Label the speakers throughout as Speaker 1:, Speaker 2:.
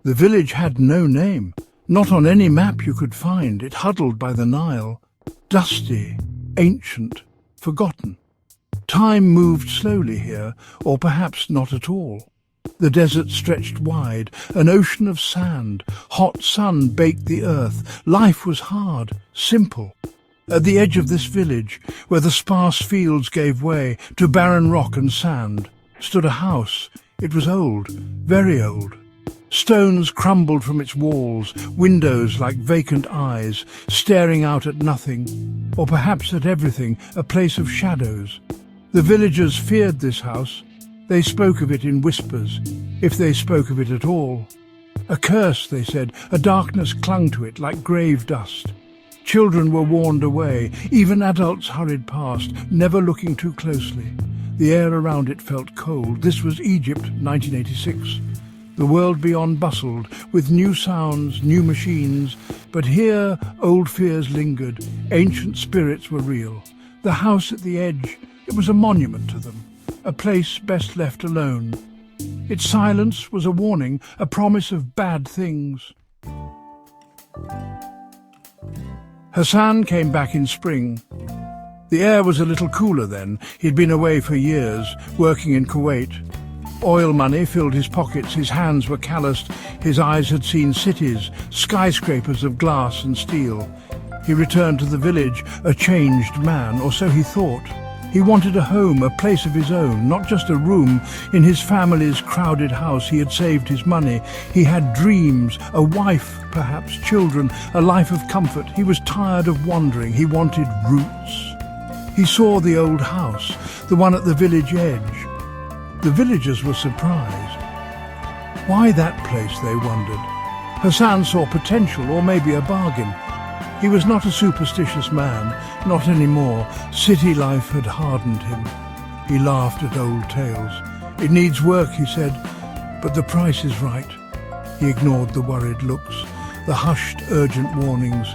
Speaker 1: The village had no name, not on any map you could find. It huddled by the Nile, dusty, ancient, forgotten. Time moved slowly here, or perhaps not at all. The desert stretched wide, an ocean of sand. Hot sun baked the earth. Life was hard, simple. At the edge of this village, where the sparse fields gave way to barren rock and sand, stood a house. It was old, very old. Stones crumbled from its walls, windows like vacant eyes, staring out at nothing, or perhaps at everything, a place of shadows. The villagers feared this house. They spoke of it in whispers, if they spoke of it at all. A curse, they said, a darkness clung to it like grave dust. Children were warned away, even adults hurried past, never looking too closely. The air around it felt cold. This was Egypt, 1986. The world beyond bustled, with new sounds, new machines, but here old fears lingered, ancient spirits were real. The house at the edge, it was a monument to them, a place best left alone. Its silence was a warning, a promise of bad things. Hassan came back in spring. The air was a little cooler then. He'd been away for years, working in Kuwait. Oil money filled his pockets, his hands were calloused, his eyes had seen cities, skyscrapers of glass and steel. He returned to the village, a changed man, or so he thought. He wanted a home, a place of his own, not just a room. In his family's crowded house he had saved his money. He had dreams, a wife, perhaps, children, a life of comfort. He was tired of wandering. He wanted roots. He saw the old house, the one at the village edge. The villagers were surprised. Why that place, they wondered. Hassan saw potential, or maybe a bargain. He was not a superstitious man, not anymore. City life had hardened him. He laughed at old tales. It needs work, he said, but the price is right. He ignored the worried looks, the hushed, urgent warnings.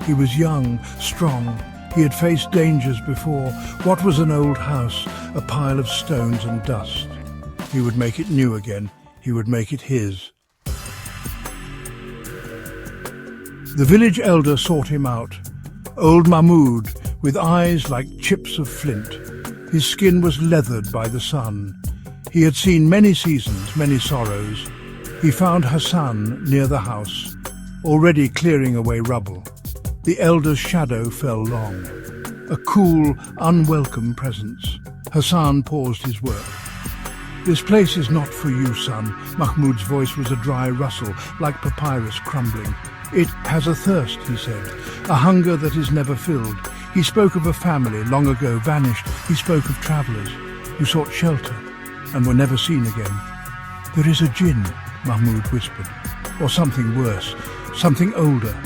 Speaker 1: He was young, strong. He had faced dangers before. What was an old house? A pile of stones and dust. He would make it new again. He would make it his. The village elder sought him out. Old Mahmoud, with eyes like chips of flint. His skin was leathered by the sun. He had seen many seasons, many sorrows. He found Hassan near the house, already clearing away rubble. The elder's shadow fell long. A cool, unwelcome presence. Hassan paused his work. "This place is not for you, son." Mahmoud's voice was a dry rustle, like papyrus crumbling. "It has a thirst," he said, "a hunger that is never filled." He spoke of a family long ago vanished. He spoke of travellers who sought shelter and were never seen again. "There is a jinn," Mahmoud whispered, "or something worse, something older."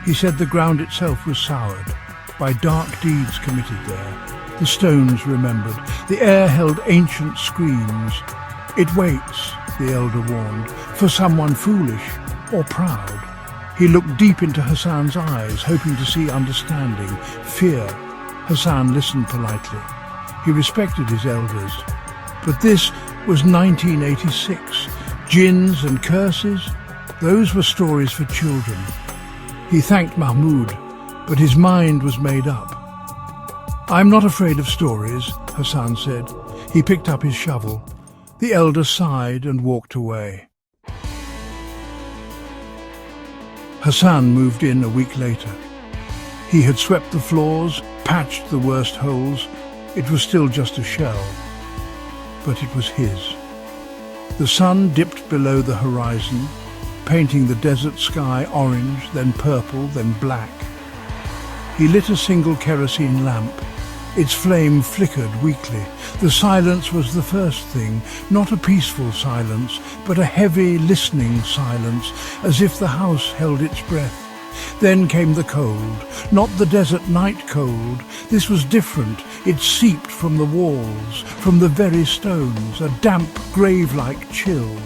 Speaker 1: He said the ground itself was soured by dark deeds committed there. The stones remembered. The air held ancient screams. "It waits," the elder warned, "for someone foolish or proud." He looked deep into Hassan's eyes, hoping to see understanding, fear. Hassan listened politely. He respected his elders. But this was 1986. Jinns and curses, those were stories for children. He thanked Mahmoud, but his mind was made up. "I'm not afraid of stories," Hassan said. He picked up his shovel. The elder sighed and walked away. Hassan moved in a week later. He had swept the floors, patched the worst holes. It was still just a shell, but it was his. The sun dipped below the horizon, painting the desert sky orange, then purple, then black. He lit a single kerosene lamp. Its flame flickered weakly. The silence was the first thing, not a peaceful silence, but a heavy, listening silence, as if the house held its breath. Then came the cold, not the desert night cold. This was different. It seeped from the walls, from the very stones, a damp, grave-like chill.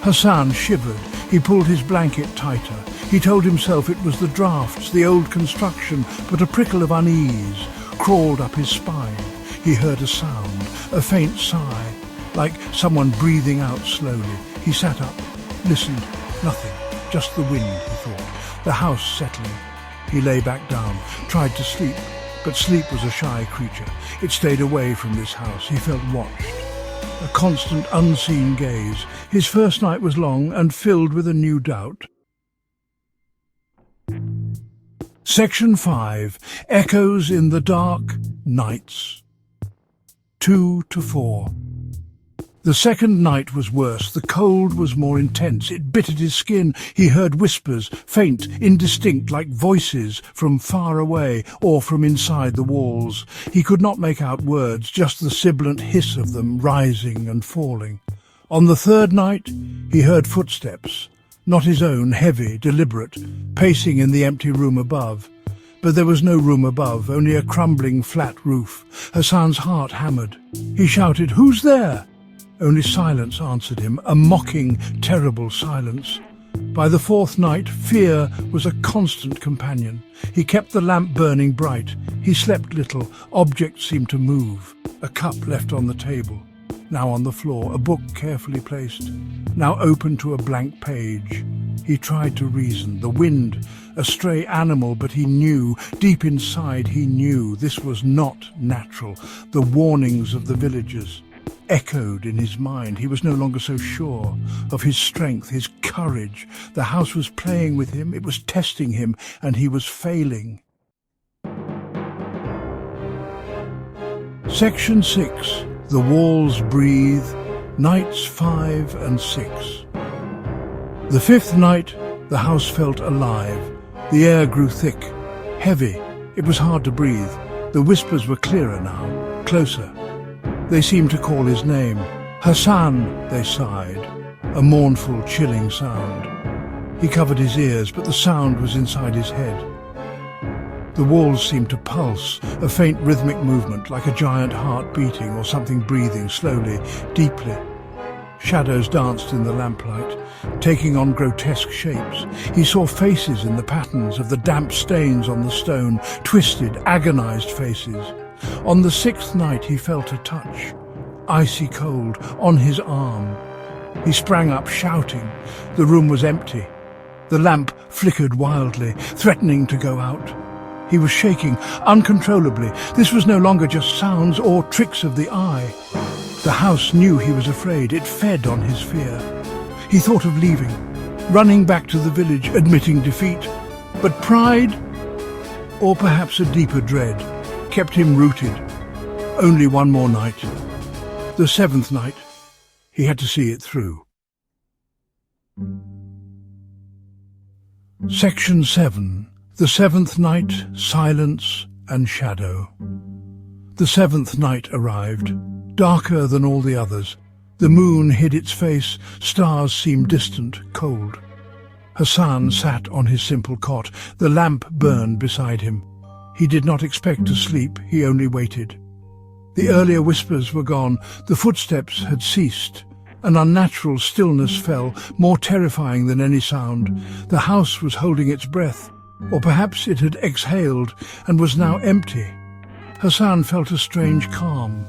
Speaker 1: Hassan shivered. He pulled his blanket tighter. He told himself it was the drafts, the old construction, but a prickle of unease crawled up his spine. He heard a sound, a faint sigh, like someone breathing out slowly. He sat up, listened. Nothing, just the wind, he thought. The house settling. He lay back down, tried to sleep, but sleep was a shy creature. It stayed away from this house. He felt watched. A constant, unseen gaze. His first night was long and filled with a new doubt. Section 5. Echoes in the Dark Nights. 2 to 4. The second night was worse. The cold was more intense. It bit at his skin. He heard whispers, faint, indistinct, like voices from far away or from inside the walls. He could not make out words, just the sibilant hiss of them rising and falling. On the third night, he heard footsteps, not his own, heavy, deliberate, pacing in the empty room above. But there was no room above, only a crumbling flat roof. Hassan's heart hammered. He shouted, "Who's there?" Only silence answered him, a mocking, terrible silence. By the fourth night, fear was a constant companion. He kept the lamp burning bright. He slept little. Objects seemed to move. A cup left on the table, now on the floor, a book carefully placed, now open to a blank page. He tried to reason. The wind, a stray animal, but he knew, deep inside he knew, this was not natural. The warnings of the villagers echoed in his mind. He was no longer so sure of his strength, his courage. The house was playing with him, it was testing him, and he was failing. Section 6. The Walls Breathe, Nights 5 and 6. The fifth night, the house felt alive. The air grew thick, heavy. It was hard to breathe. The whispers were clearer now, closer. They seemed to call his name. "Hassan," they sighed, a mournful, chilling sound. He covered his ears, but the sound was inside his head. The walls seemed to pulse, a faint rhythmic movement, like a giant heart beating or something breathing slowly, deeply. Shadows danced in the lamplight, taking on grotesque shapes. He saw faces in the patterns of the damp stains on the stone, twisted, agonized faces. On the sixth night he felt a touch, icy cold, on his arm. He sprang up, shouting. The room was empty. The lamp flickered wildly, threatening to go out. He was shaking uncontrollably. This was no longer just sounds or tricks of the eye. The house knew he was afraid. It fed on his fear. He thought of leaving, running back to the village, admitting defeat. But pride, or perhaps a deeper dread, kept him rooted. Only one more night. The seventh night, he had to see it through. Section 7. The seventh night, silence and shadow. The seventh night arrived, darker than all the others. The moon hid its face, stars seemed distant, cold. Hassan sat on his simple cot, the lamp burned beside him. He did not expect to sleep, he only waited. The earlier whispers were gone, the footsteps had ceased. An unnatural stillness fell, more terrifying than any sound. The house was holding its breath, or perhaps it had exhaled and was now empty. Hassan felt a strange calm,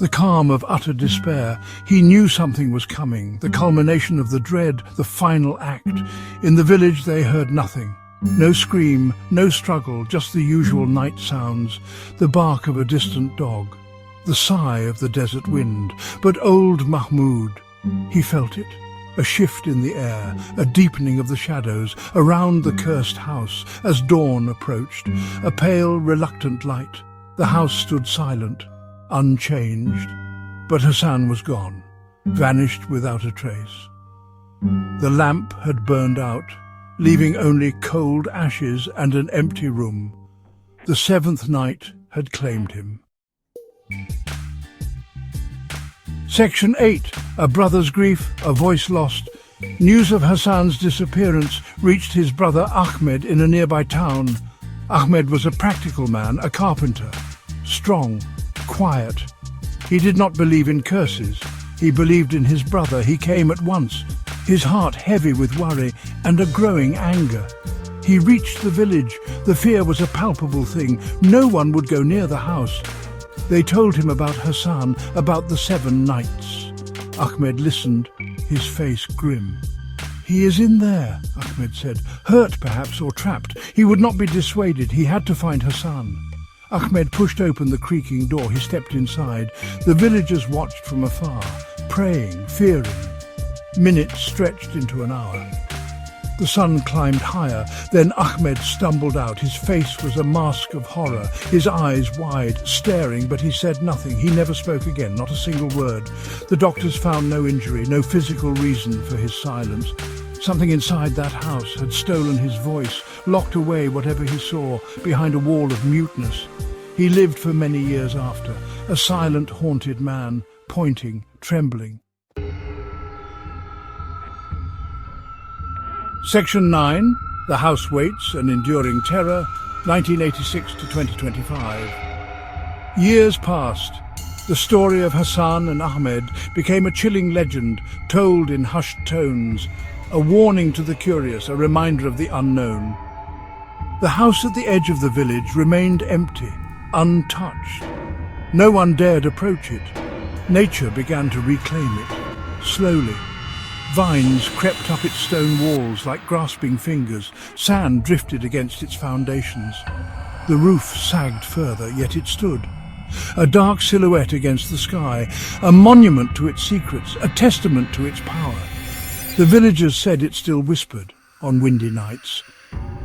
Speaker 1: the calm of utter despair. He knew something was coming, the culmination of the dread, the final act. In the village they heard nothing. No scream, no struggle, just the usual night sounds, the bark of a distant dog, the sigh of the desert wind. But old Mahmoud, he felt it, a shift in the air, a deepening of the shadows around the cursed house as dawn approached, a pale, reluctant light. The house stood silent, unchanged, but Hassan was gone, vanished without a trace. The lamp had burned out, leaving only cold ashes and an empty room. The seventh night had claimed him. Section 8. A brother's grief, a voice lost. News of Hassan's disappearance reached his brother Ahmed in a nearby town. Ahmed was a practical man, a carpenter, strong, quiet. He did not believe in curses. He believed in his brother. He came at once, his heart heavy with worry and a growing anger. He reached the village. The fear was a palpable thing. No one would go near the house. They told him about Hassan, about the 7 nights. Ahmed listened, his face grim. "He is in there," Ahmed said. "Hurt, perhaps, or trapped. He would not be dissuaded. He had to find Hassan." Ahmed pushed open the creaking door. He stepped inside. The villagers watched from afar, praying, fearing. Minutes stretched into an hour. The sun climbed higher. Then Ahmed stumbled out. His face was a mask of horror, his eyes wide, staring, but he said nothing. He never spoke again, not a single word. The doctors found no injury, no physical reason for his silence. Something inside that house had stolen his voice, locked away whatever he saw behind a wall of muteness. He lived for many years after, a silent, haunted man, pointing, trembling. Section 9, The House Waits, An Enduring Terror, 1986 to 2025. Years passed. The story of Hassan and Ahmed became a chilling legend, told in hushed tones, a warning to the curious, a reminder of the unknown. The house at the edge of the village remained empty, untouched. No one dared approach it. Nature began to reclaim it, slowly. Vines crept up its stone walls like grasping fingers. Sand drifted against its foundations. The roof sagged further, yet it stood. A dark silhouette against the sky, a monument to its secrets, a testament to its power. The villagers said it still whispered on windy nights.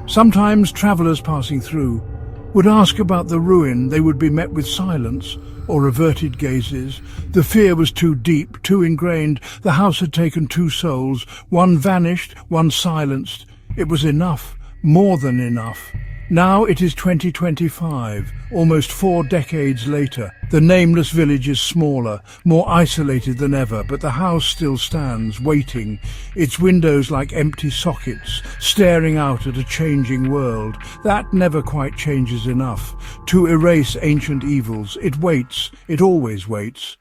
Speaker 1: Sometimes travellers passing through would ask about the ruin. They would be met with silence or averted gazes. The fear was too deep, too ingrained. The house had taken two souls. One vanished, one silenced. It was enough, more than enough. Now it is 2025, almost 4 decades later. The nameless village is smaller, more isolated than ever, but the house still stands, waiting, its windows like empty sockets, staring out at a changing world. That never quite changes enough to erase ancient evils. It waits, it always waits.